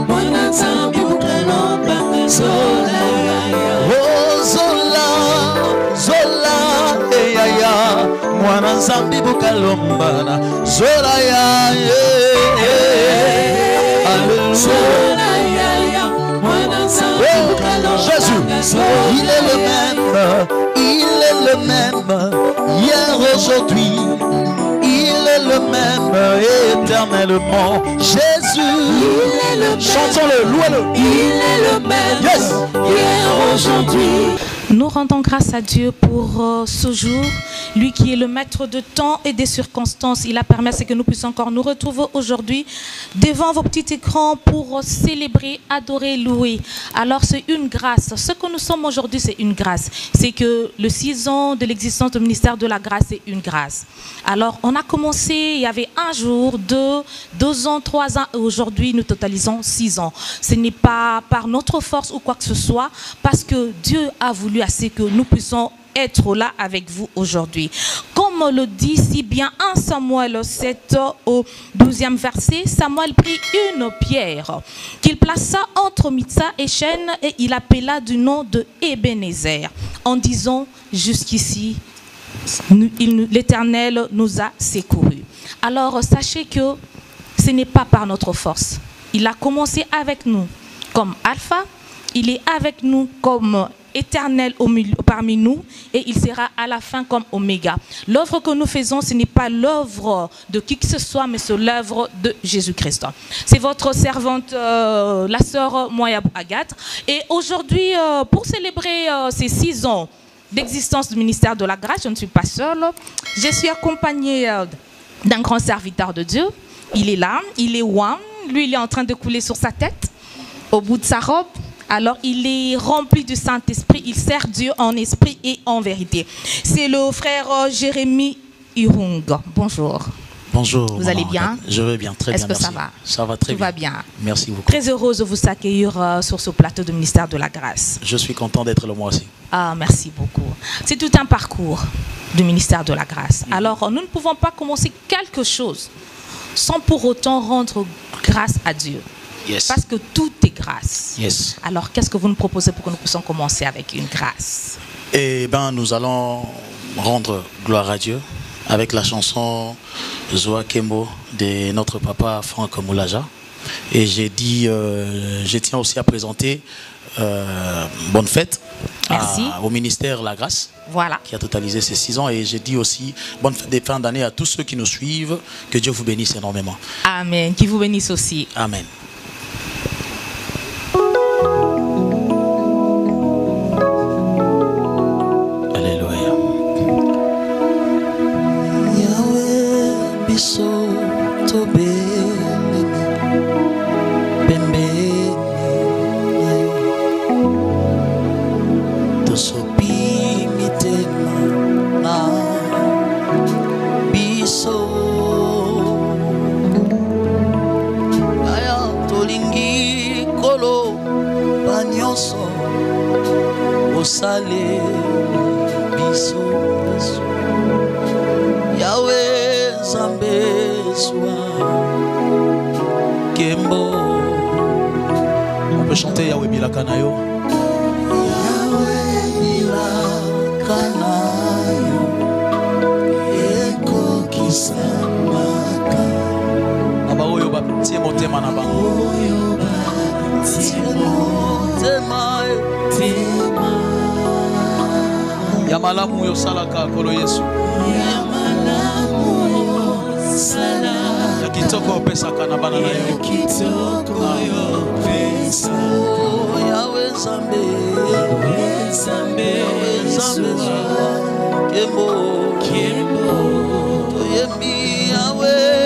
Mwana Nzambi Bukalombana Zola Oh Zola, Zola, yaya. Mwana Nzambi Bukalombana Zola ya. Alléluia. Mwana Nzambi Bukalombana Jésus, il est le même, il est le même, hier, aujourd'hui, il est le même, éternellement. Jésus, il est le même, chantons-le, louez-le. Il est le même, yes. Hier, aujourd'hui. Nous rendons grâce à Dieu pour ce jour, lui qui est le maître de temps et des circonstances. Il a permis que nous puissions encore nous retrouver aujourd'hui devant vos petits écrans pour célébrer, adorer, louer. Alors c'est une grâce. Ce que nous sommes aujourd'hui, c'est une grâce. C'est que le 6 ans de l'existence du ministère de la grâce, c'est une grâce. Alors on a commencé, il y avait un jour, 2 ans, 3 ans, et aujourd'hui nous totalisons 6 ans. Ce n'est pas par notre force ou quoi que ce soit, parce que Dieu a voulu assez que nous puissions être là avec vous aujourd'hui. Comme le dit si bien 1 Samuel 7 au 12e verset, Samuel prit une pierre qu'il plaça entre Mitsa et Chêne et il appela du nom de Ebenezer en disant jusqu'ici l'Éternel nous a secourus. Alors sachez que ce n'est pas par notre force. Il a commencé avec nous comme Alpha, il est avec nous comme éternel parmi nous et il sera à la fin comme Oméga. L'œuvre que nous faisons, ce n'est pas l'œuvre de qui que ce soit, mais c'est l'œuvre de Jésus-Christ. C'est votre servante, la sœur Moyabou Agathe. Et aujourd'hui, pour célébrer ces 6 ans d'existence du ministère de la grâce, je ne suis pas seule. Je suis accompagnée d'un grand serviteur de Dieu. Il est là, il est ouin. Lui, il est en train de couler sur sa tête, au bout de sa robe. Alors, il est rempli du Saint-Esprit. Il sert Dieu en esprit et en vérité. C'est le frère Jérémy Irung. Bonjour. Bonjour. Vous allez bien? Je vais bien, très bien. Est-ce que merci. ça va? Ça va très bien. Tout va bien. Merci beaucoup. Très heureuse de vous accueillir sur ce plateau du ministère de la grâce. Je suis content d'être là moi aussi. Ah, merci beaucoup. C'est tout un parcours du ministère de la grâce. Alors, nous ne pouvons pas commencer quelque chose sans pour autant rendre grâce à Dieu. Yes. Parce que tout est grâce. Yes. Alors, qu'est-ce que vous nous proposez pour que nous puissions commencer avec une grâce? Eh bien, nous allons rendre gloire à Dieu avec la chanson Zoa Kembo de notre papa Franck Moulaja. Et j'ai dit, je tiens aussi à présenter bonne fête au ministère La Grâce. Voilà. Qui a totalisé ces 6 ans. Et j'ai dit aussi bonne fête des fins d'année à tous ceux qui nous suivent. Que Dieu vous bénisse énormément. Amen. Qui vous bénisse aussi. Amen. Osale biso Yahweh Zambeswa Kembo. On peut chanter Yahweh Bilakanayo. Yahweh Bilakanayo Eko Kisamaka Abaoyo Baptie Motema na bango Oyo Baptie Motema Yamalamu yo salaka kolo Yesu. Yamalamu yo salaka. Ya kitoko pesa kana bana na yo. Ya kitoko yo pesa. Yahweh Zambe. Yahweh Zambe. Yahweh Zambe. Kembo. Kembo. Toyemi Yahweh.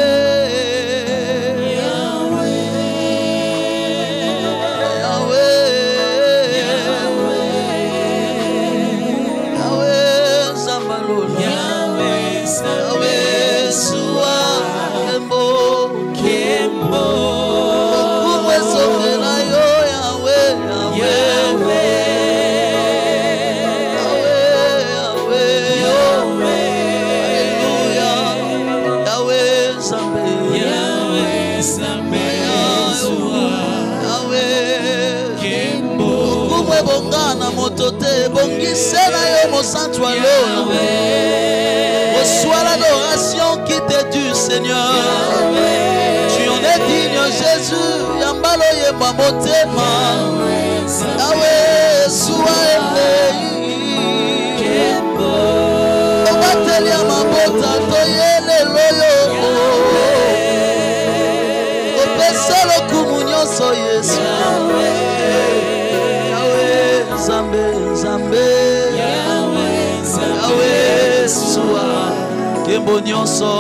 Yahweh bongana motote bongise na yo mosantu alo. Reçois l'adoration qui t'est due, Seigneur. Tu en es digne, Jésus. Yambalo yemba motema. Yahweh, sois élevé. Obatelia mabota toyele loyo. Opesa lokumu nyonso Yesu. Yahweh, Zambe, Zambe. Yahweh, sois Kembo nyonso.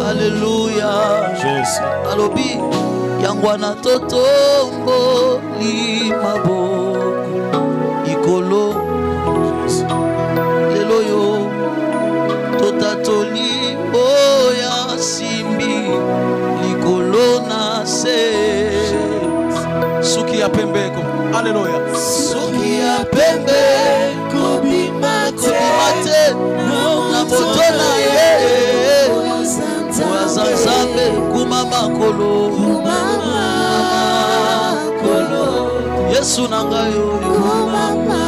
Alléluia. Jésus. Alobi yangwana totombo limabo ikolo lelo yo totatoli oya simbi likolo na se suki ya pembeko. Alléluia. suki ya pembe kobima te na moto na ye Zambe kumama kolo Yesu nangayo kumama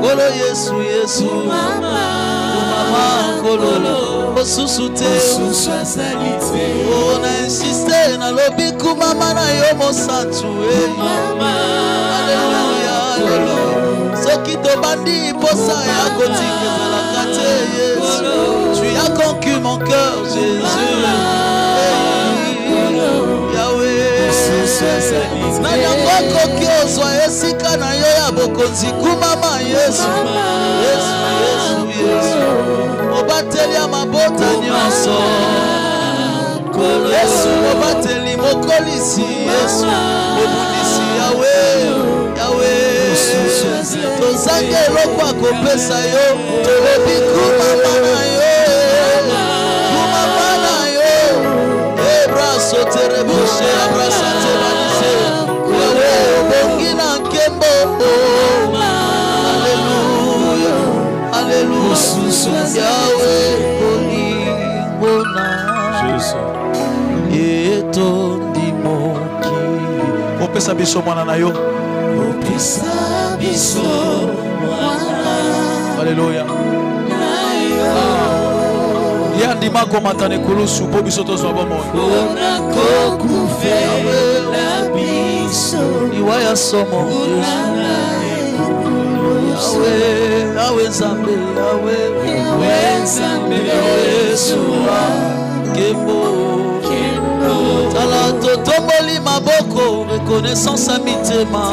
kolo Yesu Yesu kumama kolo osusu te on a insisté na lobi kumama na yo mosantu Alléluia Alléluia soki tobandi posa ya kotika la kate Yesu. Tu as conquis mon cœur, Jésus. Yahweh. Nanyangoko kiozwa esika na yo ya bokonzi kumama Yesu. Yesu, Yesu, Yesu. Obateli ya mabota nyonso. Yesu, obateli mokolisi Yesu. Obundisi Yahweh, Yahweh. Tozange lokwa kopesa yo, tolobi kumama na yo. Soterebushe abrasa tebanise Yahweh bongina nkembo Alléluia Alléluia Yahweh bolingona Jésus. Eto ndimoki Opesa biso mwana na yo. Opesa biso mwana. Alléluia. Yandima komatane kulusu po biso tozwa bomoi. Onako kufela biso Iwaya somo Yahweh Yahweh Zambe Yahweh Zambe Yahweh Suwa Kembo Tala totomboli maboko Reconnaissance à mitema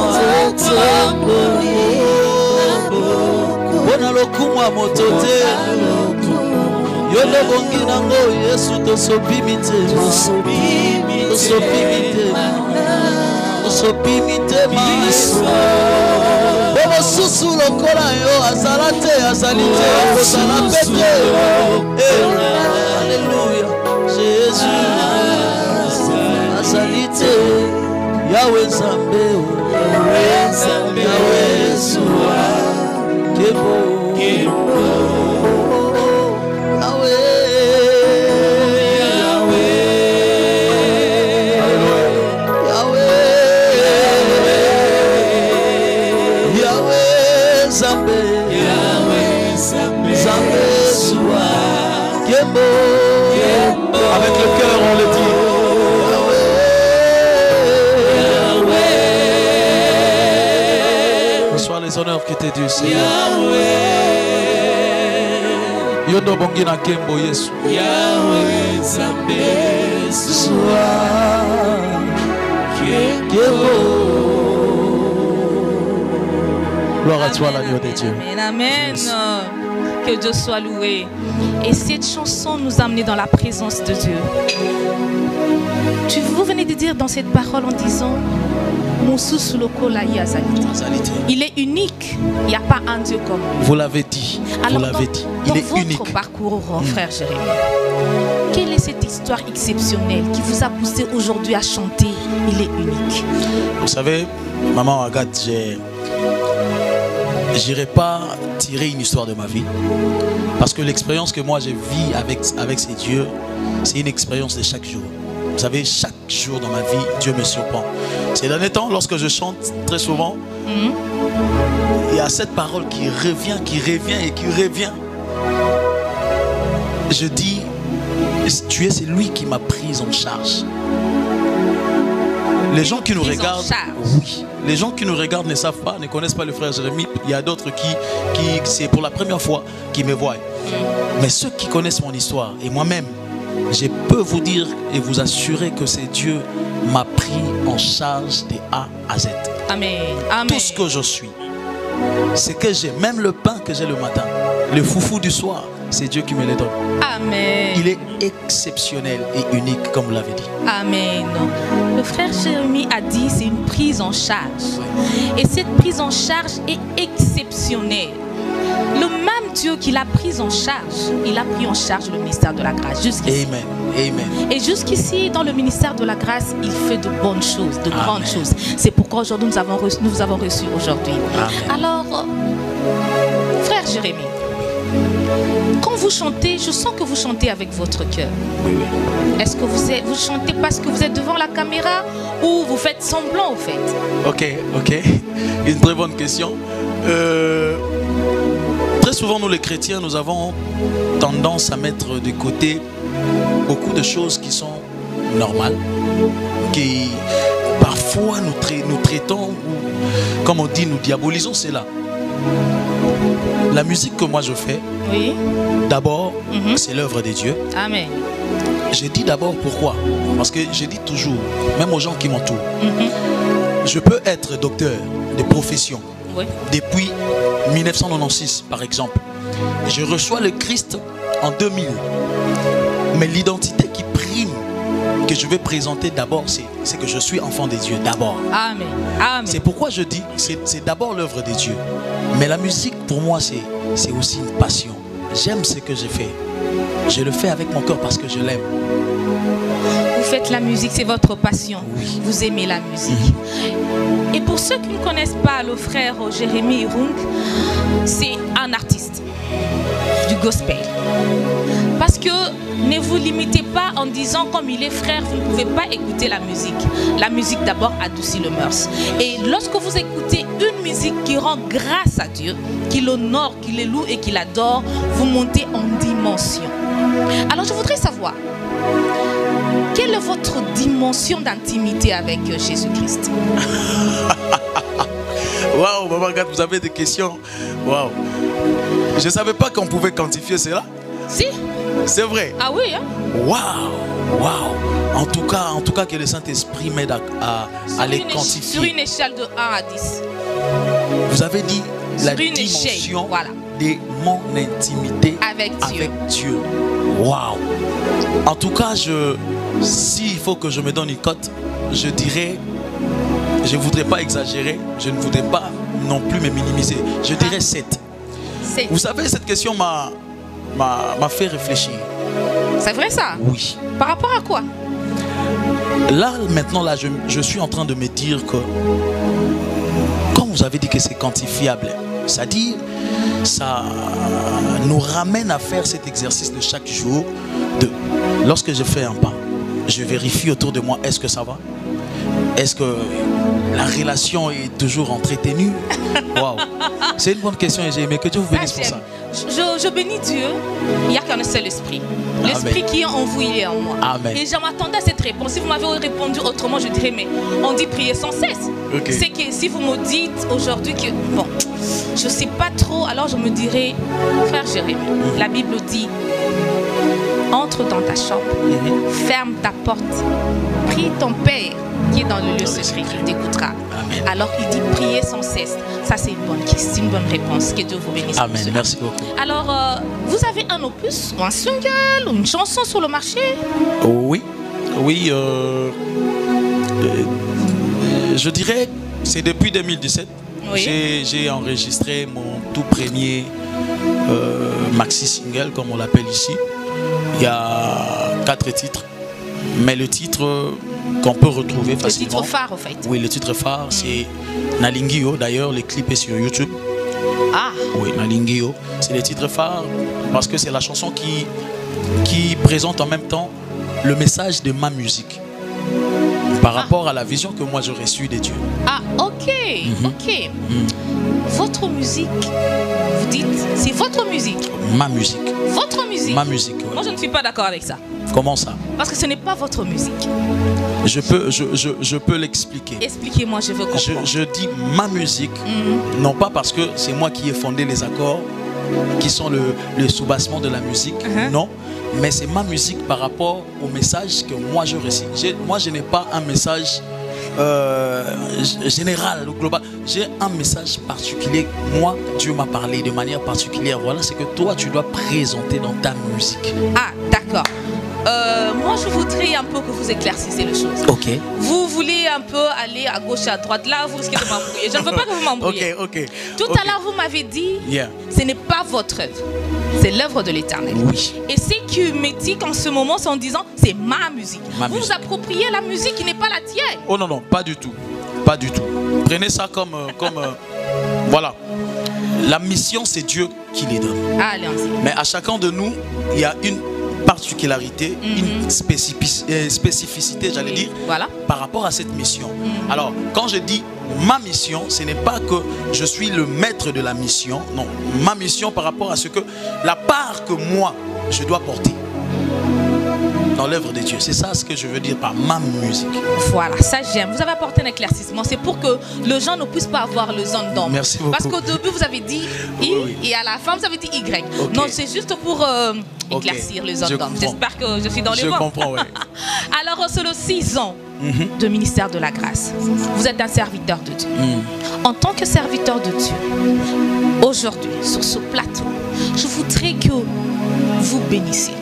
Totomboli maboko Bona lokumwa motote Yolo bongi nango Yesu tosopi mitema Tosopi mitema Tosopi mitema Bomo susu lokola yo Azalate azalite Kozala pete Alléluia Jésus Azalite Yahweh Zambe Yahweh Suwa Kebo Avec le cœur, on le dit. Reçois les honneurs qui t'est dû, Seigneur. Yondo bongina kembo Yesu. Yahweh Zambe Gloire à toi, l'agneau de Dieu. Amen, amen. Que Dieu soit loué. Et cette chanson nous a amenés dans la présence de Dieu. Vous venez de dire dans cette parole en disant il est unique. Il n'y a pas un Dieu comme lui. Vous l'avez dit. Alors, vous l'avez dit. Dans Il est unique. votre parcours, frère Jérémie, quelle est cette histoire exceptionnelle qui vous a poussé aujourd'hui à chanter? Il est unique. Vous savez, maman Agathe, j'irai pas tirer une histoire de ma vie. Parce que l'expérience que moi j'ai vis avec ces dieux, c'est une expérience de chaque jour. savez, chaque jour dans ma vie, Dieu me surprend. Ces derniers temps, lorsque je chante, très souvent, il y a cette parole qui revient et qui revient. Je dis, tu es celui qui m'a prise en charge. Les gens qui nous regardent, oui, les gens qui nous regardent ne savent pas, ne connaissent pas le frère Jérémie. Il y a d'autres qui c'est pour la première fois qui me voient. Mais ceux qui connaissent mon histoire et moi-même, je peux vous dire et vous assurer que c'est Dieu m'a pris en charge de A à Z. Amen. Amen. Tout ce que je suis, c'est que j'ai, même le pain que j'ai le matin, le foufou du soir, c'est Dieu qui me le donne. Amen. Il est exceptionnel et unique, comme vous l'avez dit. Amen. Le frère Jérémie a dit c'est une prise en charge. Et cette prise en charge est exceptionnelle. Le même Dieu qui l'a prise en charge, il a pris en charge le ministère de la grâce jusqu'ici. Amen. Amen. Et jusqu'ici, dans le ministère de la grâce, il fait de bonnes choses, de grandes choses. C'est pourquoi aujourd'hui nous vous avons reçu aujourd'hui. Alors, frère Jérémie, quand vous chantez, je sens que vous chantez avec votre cœur. Oui, oui. Est-ce que vous chantez parce que vous êtes devant la caméra ou vous faites semblant au fait? Ok. Une très bonne question. Très souvent, nous les chrétiens, nous avons tendance à mettre de côté beaucoup de choses qui sont normales, qui parfois nous traitons, ou comme on dit, nous diabolisons cela. La musique que moi je fais, oui, d'abord, c'est l'œuvre de Dieu. Amen. Je dis d'abord pourquoi? Parce que je dis toujours, même aux gens qui m'entourent, je peux être docteur de profession. Oui. Depuis 1996, par exemple. Je reçois le Christ en 2000. Mais l'identité qui prime, que je vais présenter d'abord, c'est que je suis enfant de Dieu, d'abord. Amen. Amen. C'est pourquoi je dis, c'est d'abord l'œuvre de Dieu. Mais la musique, pour moi, c'est aussi une passion. J'aime ce que je fais. Je le fais avec mon cœur parce que je l'aime. Vous faites la musique, c'est votre passion. Oui. Vous aimez la musique. Et pour ceux qui ne connaissent pas le frère Jérémie Irung, c'est un artiste du gospel. Parce que ne vous limitez pas en disant comme il est frère, vous ne pouvez pas écouter la musique. La musique d'abord adoucit le mœurs. Et lorsque vous écoutez une musique qui rend grâce à Dieu, qui l'honore, qui le loue et qui l'adore, vous montez en dimension. Alors je voudrais savoir, quelle est votre dimension d'intimité avec Jésus-Christ? Waouh, Maman Gat, vous avez des questions. Waouh. Je ne savais pas qu'on pouvait quantifier cela. Si. C'est vrai. Ah oui, hein? Waouh, waouh. En tout cas, que le Saint-Esprit m'aide à les quantifier. Sur une échelle de 1 à 10. Vous avez dit la sur une dimension échelle, voilà, de mon intimité avec Dieu. Waouh. En tout cas, s'il faut que je me donne une cote, je dirais, je ne voudrais pas exagérer, je ne voudrais pas non plus me minimiser. Je dirais 7. Vous savez, cette question m'a fait réfléchir. C'est vrai ça? Oui. Par rapport à quoi? Là, maintenant, je suis en train de me dire que, quand vous avez dit que c'est quantifiable, c'est-à-dire, ça nous ramène à faire cet exercice de chaque jour. Lorsque je fais un pas, je vérifie autour de moi, est-ce que ça va? Est-ce que la relation est toujours entretenue? Waouh. C'est une bonne question et j'ai aimé. Que Dieu vous bénisse pour ça. Je bénis Dieu. Il n'y a qu'un seul esprit. L'esprit qui est en vous, il est en moi. Amen. Et je m'attendais à cette réponse. Si vous m'avez répondu autrement, je dirais, mais on dit prier sans cesse. Okay. C'est que si vous me dites aujourd'hui que, bon, je ne sais pas trop, alors je me dirais, frère Jérémie, la Bible dit, entre dans ta chambre, ferme ta porte, prie ton Père qui est dans le lieu secret, qui t'écoutera. Amen. Alors il dit prier sans cesse. Ça c'est une bonne question, une bonne réponse. Que Dieu vous bénisse. Amen. Merci beaucoup. Alors, vous avez un opus, ou un single, ou une chanson sur le marché? Oui. Oui. Je dirais, c'est depuis 2017. Oui. J'ai enregistré mon tout premier maxi single, comme on l'appelle ici. Il y a 4 titres. Mais le titre qu'on peut retrouver facilement. Le titre phare, en fait. Oui, le titre phare, c'est Nalingio. D'ailleurs, le clip est sur YouTube. Ah. Oui, Nalingio. C'est le titre phare parce que c'est la chanson qui présente en même temps le message de ma musique. par rapport à la vision que moi j'aurais reçue des dieux. Ah, ok, ok. Votre musique, vous dites, c'est votre musique. Ma musique. Votre musique. Ma musique, oui. Moi, je ne suis pas d'accord avec ça. Comment ça? Parce que ce n'est pas votre musique. Je peux l'expliquer. Expliquez-moi, je veux comprendre. Je dis ma musique, non pas parce que c'est moi qui ai fondé les accords, qui sont le soubassement de la musique, non. Mais c'est ma musique par rapport au message que moi je récite. Moi, je n'ai pas un message général ou global. J'ai un message particulier. Moi, Dieu m'a parlé de manière particulière. Voilà, c'est que toi, tu dois présenter dans ta musique. Ah, d'accord. Moi, je voudrais un peu que vous éclaircissiez les choses. Ok. Vous voulez un peu aller à gauche, à droite. Là, vous risquez de m'embrouiller. Je ne veux pas que vous m'embrouillez. Ok. Tout à l'heure, vous m'avez dit, ce n'est pas votre œuvre. C'est l'œuvre de l'Éternel. Oui. Et ce qui me dit qu'en ce moment, c'est en disant, c'est ma musique. Vous vous appropriez la musique qui n'est pas la tienne. Oh non, non, pas du tout. Pas du tout. Prenez ça comme voilà. La mission, c'est Dieu qui les donne. Allez-y. Mais à chacun de nous, il y a une particularité, une spécificité, j'allais dire, voilà, par rapport à cette mission. Alors, quand je dis ma mission, ce n'est pas que je suis le maître de la mission. Non, ma mission par rapport à ce que la part que moi, je dois porter dans l'œuvre de Dieu. C'est ça ce que je veux dire par ma musique. Voilà, ça j'aime. Vous avez apporté un éclaircissement. C'est pour que les gens ne puissent pas avoir le zone d'ombre. Merci beaucoup. Parce qu'au début, vous avez dit I et à la fin, vous avez dit Y. Okay. Non, c'est juste pour éclaircir les zones d'ombre. J'espère que je suis dans les bons. Je comprends, oui. Alors, sur le 6 ans de ministère de la grâce, vous êtes un serviteur de Dieu. En tant que serviteur de Dieu, aujourd'hui, sur ce plateau, je voudrais que vous bénissiez.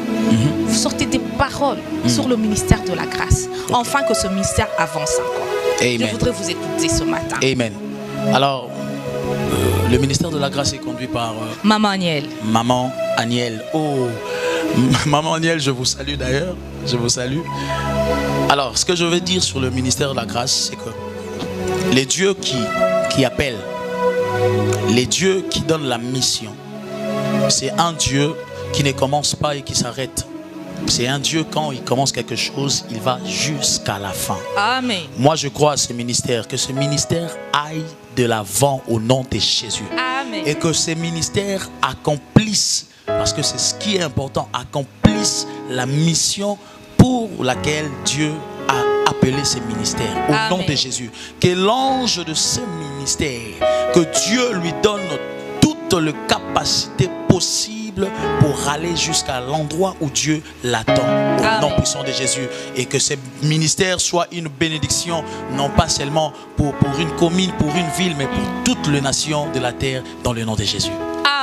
Vous sortez des paroles sur le ministère de la grâce, afin que ce ministère avance encore. Amen. Je voudrais vous écouter ce matin. Amen. Alors, le ministère de la grâce est conduit par Maman Aniel. Maman Aniel. Oh, Maman Aniel, je vous salue d'ailleurs. Je vous salue. Alors, ce que je veux dire sur le ministère de la grâce, c'est que les dieux qui appellent, les dieux qui donnent la mission, c'est un Dieu qui ne commence pas et qui s'arrête. C'est un Dieu, quand il commence quelque chose, il va jusqu'à la fin. Amen. Moi, je crois à ce ministère, que ce ministère aille de l'avant au nom de Jésus. Amen. Et que ces ministères accomplissent, parce que c'est ce qui est important, accomplissent la mission pour laquelle Dieu a appelé ces ministères. Au nom de Jésus. Que l'ange de ce ministère, que Dieu lui donne toutes les capacités possibles pour aller jusqu'à l'endroit où Dieu l'attend, au nom puissant de Jésus. Et que ce ministère soit une bénédiction, non pas seulement pour une commune, pour une ville, mais pour toutes les nations de la terre, dans le nom de Jésus.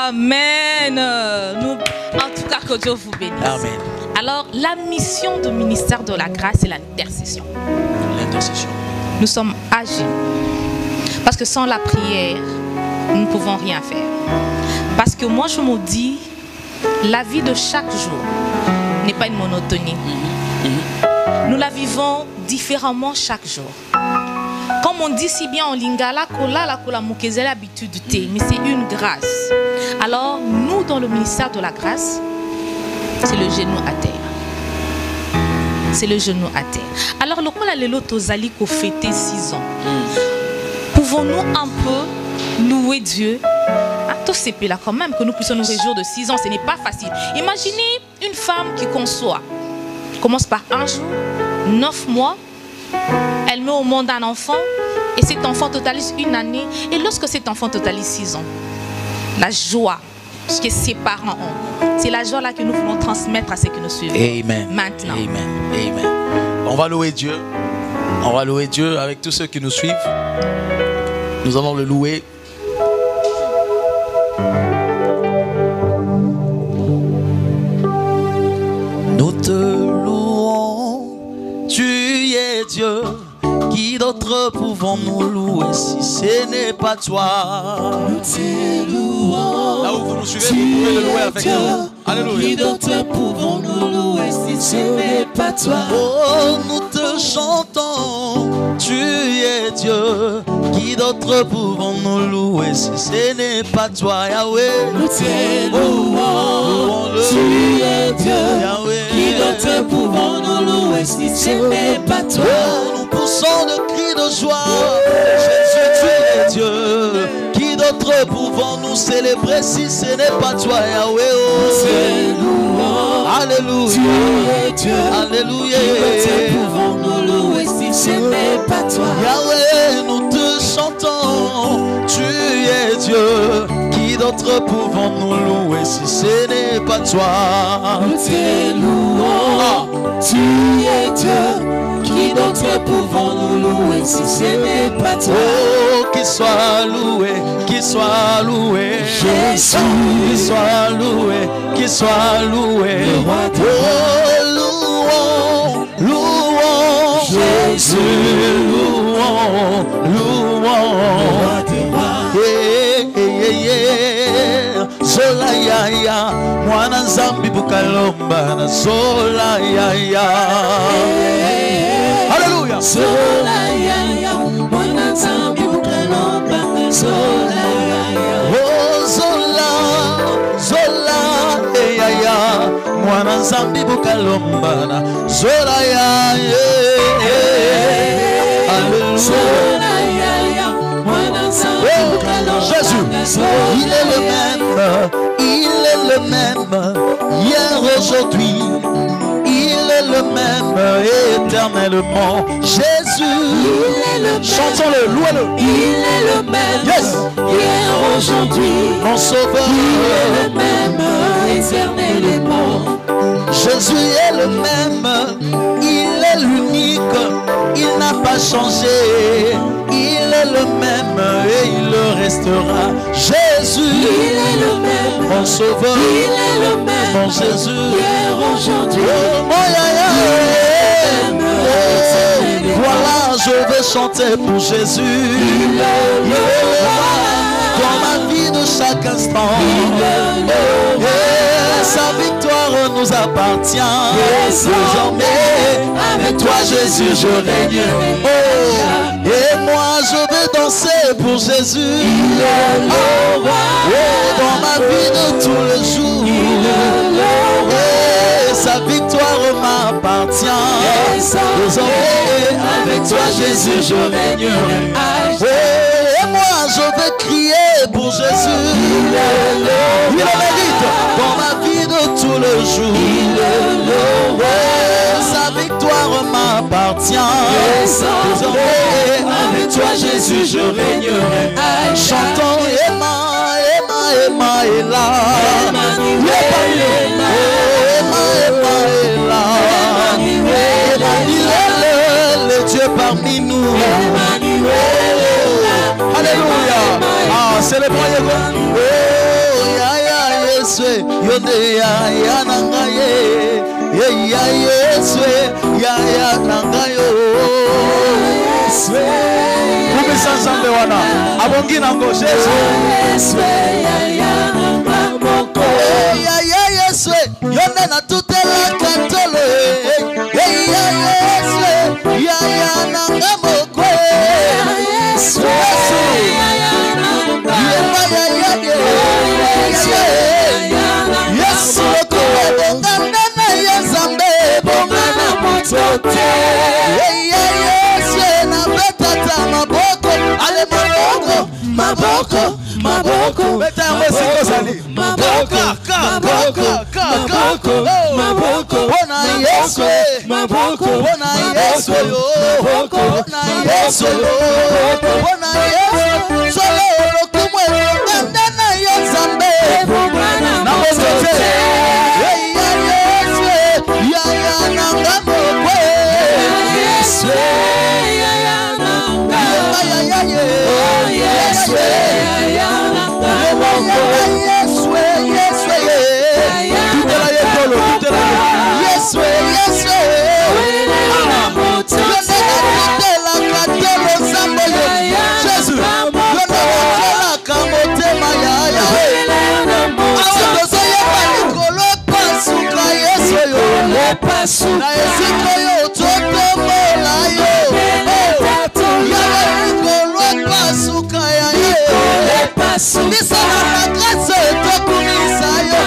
Amen. En tout cas, que Dieu vous bénisse. Amen. Alors, la mission du ministère de la grâce, c'est l'intercession. L'intercession. Nous sommes âgés. Parce que sans la prière, nous ne pouvons rien faire. Parce que moi, je me dis, la vie de chaque jour n'est pas une monotonie. Nous la vivons différemment chaque jour. Comme on dit si bien en lingala, mais c'est une grâce. Alors, nous, dans le ministère de la grâce, c'est le genou à terre. C'est le genou à terre. Alors, le coup, le lot Zali qu'on fêtait 6 ans. Pouvons-nous un peu louer Dieu? Tout c'est là quand même que nous puissions nous réjouir de 6 ans, ce n'est pas facile. Imaginez une femme qui conçoit, commence par un jour, 9 mois, elle met au monde un enfant et cet enfant totalise 1 année. Et lorsque cet enfant totalise 6 ans, la joie que ses parents ont, c'est la joie là que nous voulons transmettre à ceux qui nous suivent. Amen. Maintenant. Amen. Amen. On va louer Dieu. On va louer Dieu avec tous ceux qui nous suivent. Nous allons le louer. Nous te louons, tu es Dieu. Qui d'autre pouvons-nous louer si ce n'est pas toi? Nous te louons. Là où vous nous suivez, vous pouvez le louer avec nous. Alléluia. Qui d'autre pouvons-nous louer si ce n'est pas toi? Oh, nous te chantons, tu es Dieu. Qui d'autre pouvons-nous louer si ce n'est pas toi, Yahweh? Nous te louons, tu es Dieu. Yahweh. Qui d'autre pouvons-nous louer si ce n'est pas toi? d'autres pouvons nous célébrer si ce n'est pas toi, Yahweh? Alléluia. Tu es Dieu. Alléluia. Qui d'autres pouvons nous louer si ce n'est pas toi? Yahweh, nous te chantons. Tu es Dieu. Qui d'autres pouvons nous louer si ce n'est pas toi? Nous te louons. Tu es Dieu. Qui d'autres pouvons nous louer si ce n'est pas toi? Oh, qu'il soit loué, qu'il soit loué. Jésus. Qu'il soit loué, qu'il soit loué. Le roi des Oh, louons, louons. Jésus. Louons, louons. Le roi des rois. Zola ya ya, mwana nzambi bukalomba na zola ya ya. Alléluia. Zola ya ya, mwana nzambi bukalomba na zola ya ya. Oh zola, zola ya ya, mwana nzambi bukalomba na zola ya ya. Alléluia. Zola ya ya, mwana nzambi bukalomba. Jésus, il est le même, hier, aujourd'hui, il est le même, éternellement. Jésus, chantons-le, louez-le. Il est le même, Yes. hier, aujourd'hui, Mon sauveur, il est le même, éternellement. Jésus est le même, il est l'unique, il n'a pas changé, il est le même et il le restera. Jésus, Il est le même, mon sauveur, il est le même, mon Jésus, hier, aujourd'hui, oh, mon yaya, oh, voilà, je veux chanter pour Jésus, dans ma vie de chaque instant, sa victoire nous appartient. Désormais, avec toi Jésus je règne. Oh, et moi je vais danser pour Jésus. Oh, dans ma vie de tous les jours. Et sa victoire m'appartient. Désormais, avec toi Jésus je règnerai. Oh, et moi je vais crier pour Jésus. Il le mérite dans ma vie de tous les jours. Sa victoire m'appartient. Désormais, avec toi Jésus je régnerai. Chantons Emma, Emma, Emma est là. Emma est là. Emmanuel, le Dieu parmi nous. Alléluia. Ah, c'est le premier gars. Oh, ya ya Yesu, yonde ya ya nangaye. Ya Yesu, ya ya nangayo. Kumisa nzambe wana. Abongi nango Jésus. Ya ya Yesu, yonde na tutela katolo. Ya Yesu, ya ya nangamoko. Yesu. Yesu okubonga na Yezambe bongana motote. Yesu na betata maboko ale maboko maboko maboko beta mosiko zali maboko maboko maboko maboko bona Yesu maboko bona Yesu yo bona Yesu yo bona Yesu solo lokumwe bongana na Yezambe bongana motote. Yesu ya ya nangamo kwe Yesu ya ya nangamo ya ya Yesu ya ya nangamo Yesu Yesu tutela yekolo tutela Yesu Yesu tutela katelo sambo Jésus yona tutela kamotema ya ya awodoso yepalikolo pasuka Yesu yo na esiko yo totomola yo yalikolo pasuka ya ye lisala na grâce tokumisa yo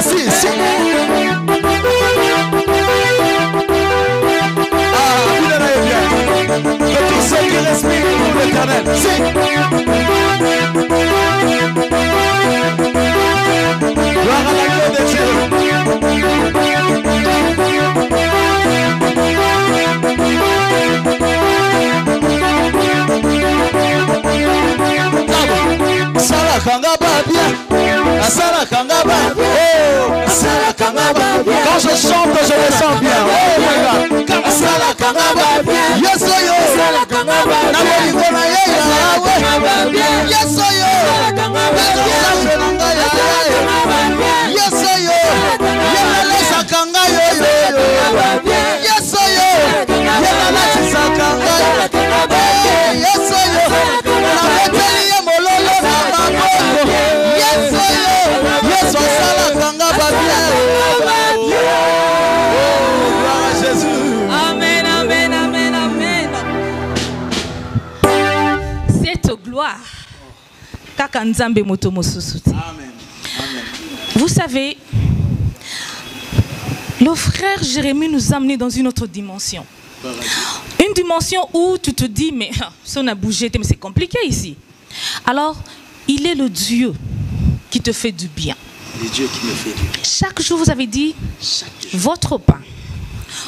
Si. De tous ceux qui respirent pour l'éternel. Si. Gloire à l'agneau de Dieu. Asala kanga babia, asala kanga babia, oh, asala kanga babia. Quand je chante, je me sens bien. Oh my God. Asala kanga babia, yes yo, asala kanga babia. Na bolingo na ye ya we, yes yo, asala kanga babia. Yes yo, yela sa kanga yo, yes yo, yela sa kanga yo, yes yo, na beteli ya mololo na mambo, yes yo, yes asala kanga babia. Amen, amen, amen, amen. Cette gloire. Kaka nzambe moto mosusuti. Amen. Vous savez, le frère Jérémie nous a amenés dans une autre dimension. Une dimension où tu te dis, mais si on a bougé, mais c'est compliqué ici. Alors, il est le Dieu qui te fait du bien. Le Dieu qui me fait du bien. Chaque jour, vous avez dit, votre pain,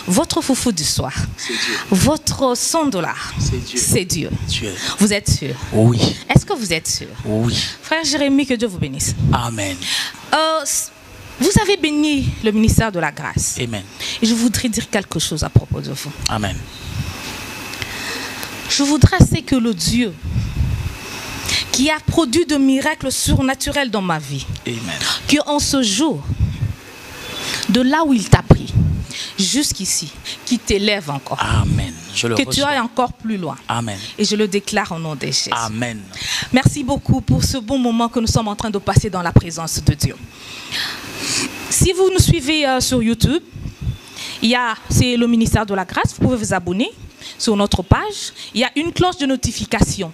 votre foufou du soir, votre $100, c'est Dieu. Dieu. Vous êtes sûr? Oui. Est-ce que vous êtes sûr? Oui. Frère Jérémie, que Dieu vous bénisse. Amen. Vous avez béni le ministère de la grâce. Amen. Et je voudrais dire quelque chose à propos de vous. Amen. Je voudrais c'est que le Dieu qui a produit de miracles surnaturels dans ma vie, Amen. que en ce jour, de là où il t'a pris, jusqu'ici, qui t'élève encore. Amen. Je le que reçois. tu ailles encore plus loin. Amen. Et je le déclare au nom de Jésus. Amen. Merci beaucoup pour ce bon moment que nous sommes en train de passer dans la présence de Dieu. Si vous nous suivez sur YouTube, c'est le ministère de la grâce. Vous pouvez vous abonner sur notre page. Il y a une cloche de notification.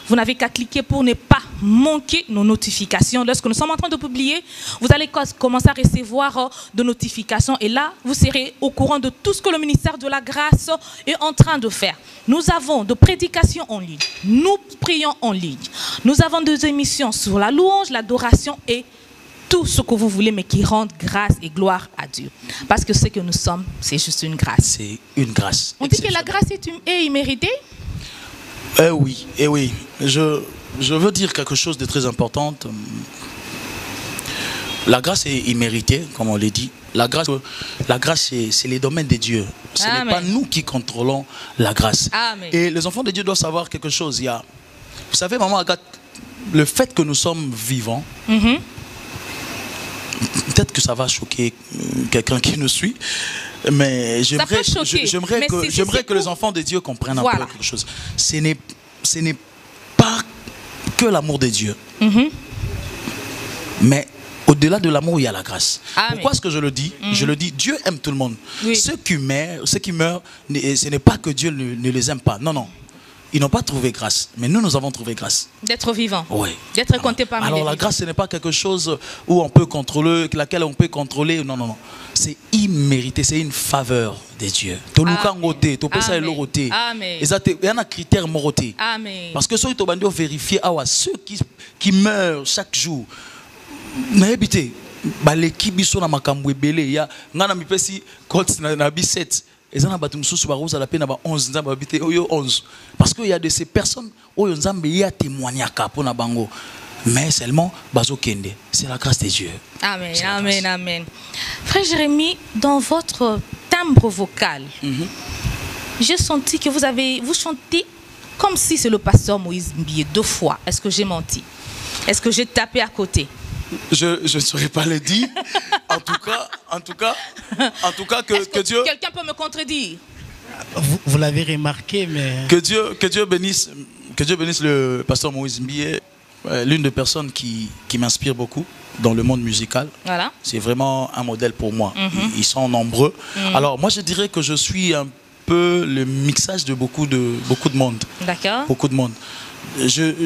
Vous n'avez qu'à cliquer pour ne pas manquer nos notifications. Lorsque nous sommes en train de publier, vous allez commencer à recevoir de notifications. Et là, vous serez au courant de tout ce que le ministère de la grâce est en train de faire. Nous avons de prédications en ligne. Nous prions en ligne. Nous avons des émissions sur la louange, l'adoration et tout ce que vous voulez, mais qui rende grâce et gloire à Dieu. Parce que ce que nous sommes, c'est juste une grâce. C'est une grâce. On dit que la grâce est imméritée. Eh oui, eh oui. Je veux dire quelque chose de très important. La grâce est imméritée, comme on l'a dit. La grâce c'est les domaines de Dieu. Ce n'est pas nous qui contrôlons la grâce. Amen. Et les enfants de Dieu doivent savoir quelque chose. Vous savez, maman Agathe, le fait que nous sommes vivants, peut-être que ça va choquer quelqu'un qui nous suit, mais j'aimerais que les enfants de Dieu comprennent un peu quelque chose. Ce n'est pas que l'amour de Dieu, mais au-delà de l'amour, il y a la grâce. Amen. Pourquoi est-ce que je le dis? Je le dis, Dieu aime tout le monde. Oui. Ceux qui meurent, ce n'est pas que Dieu ne les aime pas. Non, non. Ils n'ont pas trouvé grâce, mais nous avons trouvé grâce. D'être vivant. Oui. D'être compté parmi les vivants. Alors la grâce, ce n'est pas quelque chose où on peut contrôler, laquelle on peut contrôler. Non, non, non. C'est immérité, c'est une faveur de Dieu. Amen. Il y a un critère moroté. Amen. Parce que ceux qui ont vérifié, ceux qui meurent chaque jour, n'habitez pas les qui sont dans ma cambouébélé. Il y a un mipesi quand na bisset. Et ça, on a la peine 11 parce qu'il y a de ces personnes où on a témoigné pour na bango, mais seulement bazo kende. C'est la grâce de Dieu. Amen, amen, amen. Frère Jérémie, dans votre timbre vocal, j'ai senti que vous chantez comme si c'est le pasteur Moïse Mbié 2 fois. Est-ce que j'ai menti? Est-ce que j'ai tapé à côté? Je ne saurais pas le dire. En tout cas, que Dieu. Quelqu'un peut me contredire? Vous l'avez remarqué, mais. Que Dieu bénisse le pasteur Moïse Mbié, l'une des personnes qui m'inspire beaucoup dans le monde musical. Voilà. C'est vraiment un modèle pour moi. Ils sont nombreux. Alors moi, je dirais que je suis un peu le mixage de beaucoup de monde. D'accord. Beaucoup de monde.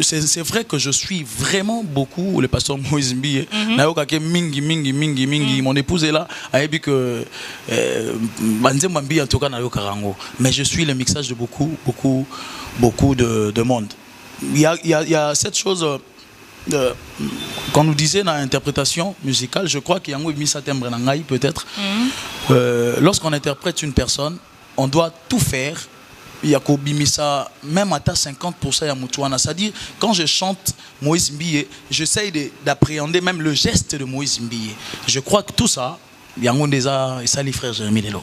c'est vrai que je suis vraiment beaucoup le pasteur Moïse Mbiye. Mingi. Mon épouse est là. Elle dit que mais je suis le mixage de beaucoup de monde. Il y a cette chose qu'on nous disait dans l'interprétation musicale. Je crois qu'il y a un misa timbre nangai peut-être. Lorsqu'on interprète une personne, on doit tout faire. Il y a Kobimisa, même à 50% à Moutouana. C'est-à-dire, quand je chante Moïse Mbiye, j'essaye d'appréhender même le geste de Moïse Mbiye. Je crois que tout ça, il y a un des arts et ça, les frères Jérémy Lelo.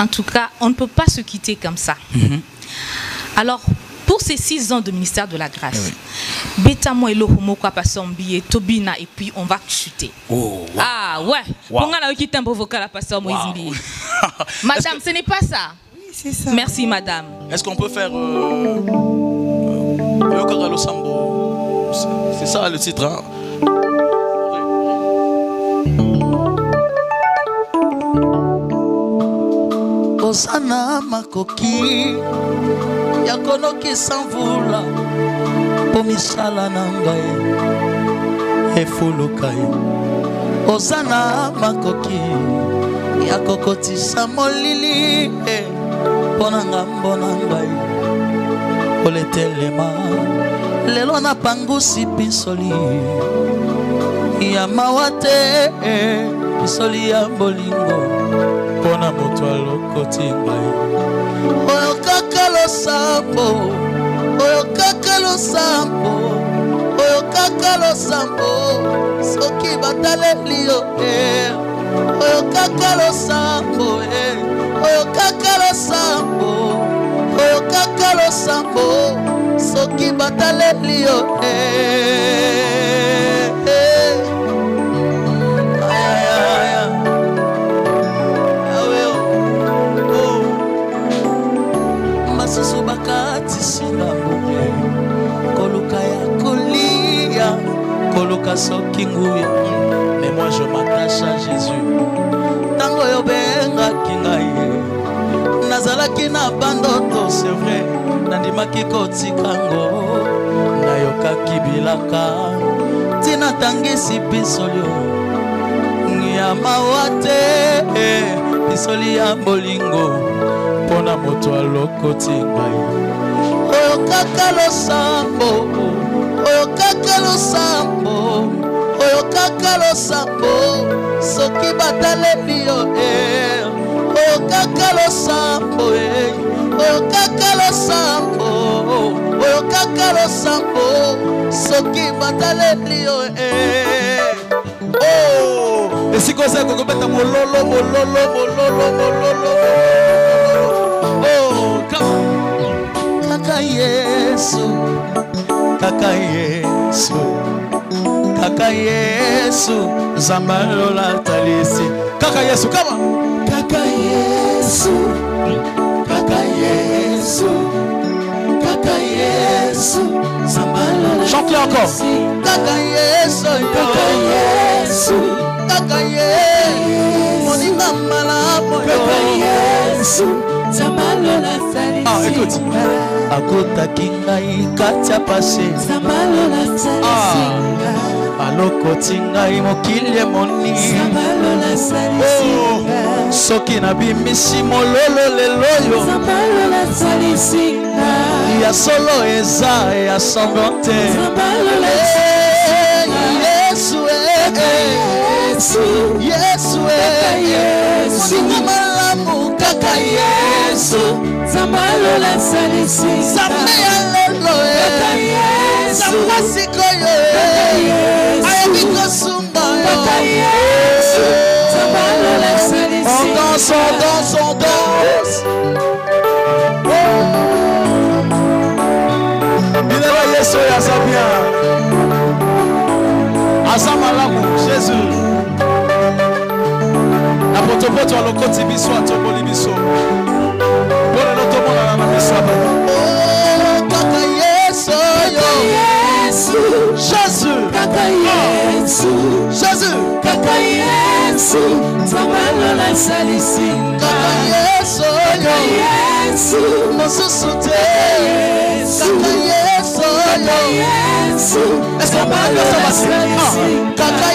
En tout cas, on ne peut pas se quitter comme ça. Alors, pour ces 6 ans de ministère de la Grâce, Beta moi Elo Homo kwa Pasteur Mbiye, Tobina, et puis on va chuter. Oh, wow. Ah ouais. Pour nga na quitter un beau vocal à Pasteur Moïse Mbiye. Madame, ce n'est pas ça. C'est ça. Merci madame. Est-ce qu'on peut faire Yokagalo Sambo? C'est ça le titre, hein? Osana makoki yakonoki sanvula pomisala nangae efulukai. Osana makoki yakokotisa molili ponanga mbonangai oletelema lelo na pangusi pisoli ya mawate pisoli ya bolingo pona moto alokoti ngai oyo kaka losambo soki bataleli yo oyo kaka losambo soki bataleli yo masusu bakati singa koluka ya kolia koluka soki nguya. Mais moi je m'attache à Jésus. Tango yo bengaki ngai nazalaki na bandoto, c'est vrai nandimaki kotikango nayokaki bilaka tina tangisi pisolio ya mawate pisoli ya bolingo pona moto alokoti ngai oyo kaka losambo soki bataleli yo oyo kaka losambo soki bataleli yo oh esikoza kokobeta mololo oh kaka Yesu zambalola talisi kaka Yesu kama kaka Yesu chante encore kaka Yesu moninga malamu kaka Yesu zambalola talisi. Ah, écoute. Akotaki ngai kati ya pase alokoti ngai mokili emoni soki nabimisi mololo leloyo ya solo eza ya sango te Yesu moninga malamu kaka Yesu Zambalola salisi Zambe ya lelo Zamba sikoyo Ayabiko sumba Kaka Yesu Zambalola salisi On danse Bileba Yesu ya Zabia Azamalamu Jésus Apotopoto alokoti biso atoboli biso Jésus, kaka Yesu, Zambalola salisi, kaka Yesu, mosusu te, kaka Yesu, Kaka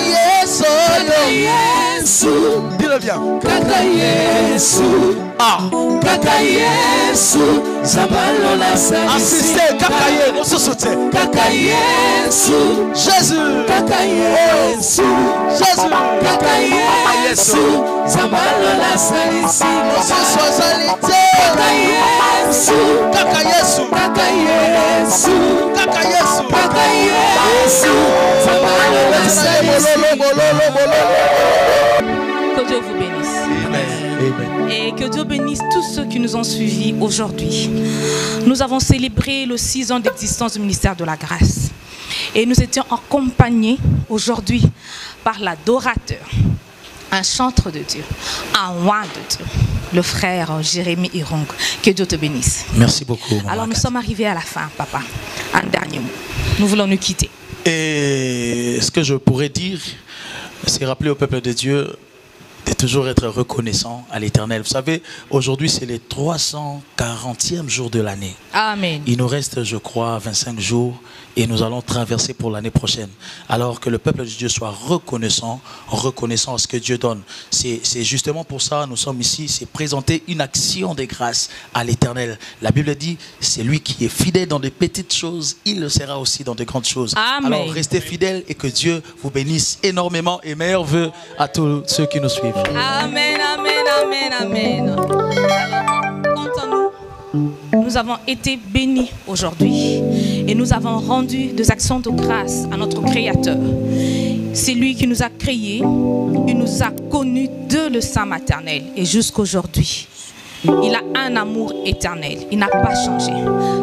Yesu. Dis-le bien. Kaka Yesu. Kaka Yesu. Zabalola salisi. Assistez. Kaka Yesu. On se soutient. Kaka Yesu. Jésus. Kaka Yesu. Jésus. Kaka Yesu. Zabalola salisi. Sensualité. Kaka Yesu. Kaka Yesu. Kaka Yesu. Kaka Yesu. Kaka Yesu. Zabalola salisi. Que Dieu vous bénisse. Amen. Et que Dieu bénisse tous ceux qui nous ont suivis aujourd'hui. Nous avons célébré le 6 ans d'existence du ministère de la Grâce. Et nous étions accompagnés aujourd'hui par l'adorateur, un chanteur de Dieu, un roi de Dieu, le frère Jérémy Irong. Que Dieu te bénisse. Merci beaucoup. Maman. Alors nous sommes arrivés à la fin, papa. Un dernier mot. Nous voulons nous quitter. Et ce que je pourrais dire, c'est rappeler au peuple de Dieu de toujours être reconnaissant à l'Éternel. Vous savez, aujourd'hui, c'est le 340e jour de l'année. Amen. Il nous reste, je crois, 25 jours et nous allons traverser pour l'année prochaine. Alors que le peuple de Dieu soit reconnaissant à ce que Dieu donne. C'est justement pour ça nous sommes ici, c'est présenter une action de grâce à l'Éternel. La Bible dit, c'est lui qui est fidèle dans des petites choses, il le sera aussi dans de grandes choses. Amen. Alors restez fidèles et que Dieu vous bénisse énormément et meilleurs vœux à tous ceux qui nous suivent. Amen, amen, amen, amen. Alors, quant à nous, nous avons été bénis aujourd'hui et nous avons rendu des actions de grâce à notre Créateur. C'est lui qui nous a créés, il nous a connus de le sein maternel et jusqu'aujourd'hui. Il a un amour éternel, il n'a pas changé.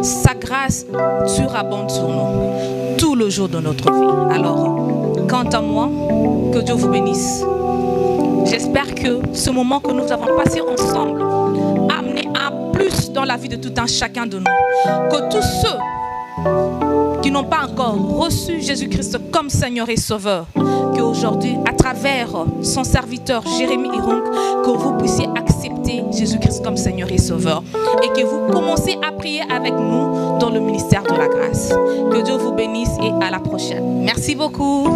Sa grâce surabonde sur nous tout le jour de notre vie. Alors, quant à moi, que Dieu vous bénisse. J'espère que ce moment que nous avons passé ensemble a amené un plus dans la vie de tout un chacun de nous. Que tous ceux qui n'ont pas encore reçu Jésus-Christ comme Seigneur et Sauveur, qu'aujourd'hui, à travers son serviteur Jérémy Irong, que vous puissiez accepter Jésus-Christ comme Seigneur et Sauveur et que vous commencez à prier avec nous dans le ministère de la grâce. Que Dieu vous bénisse et à la prochaine. Merci beaucoup.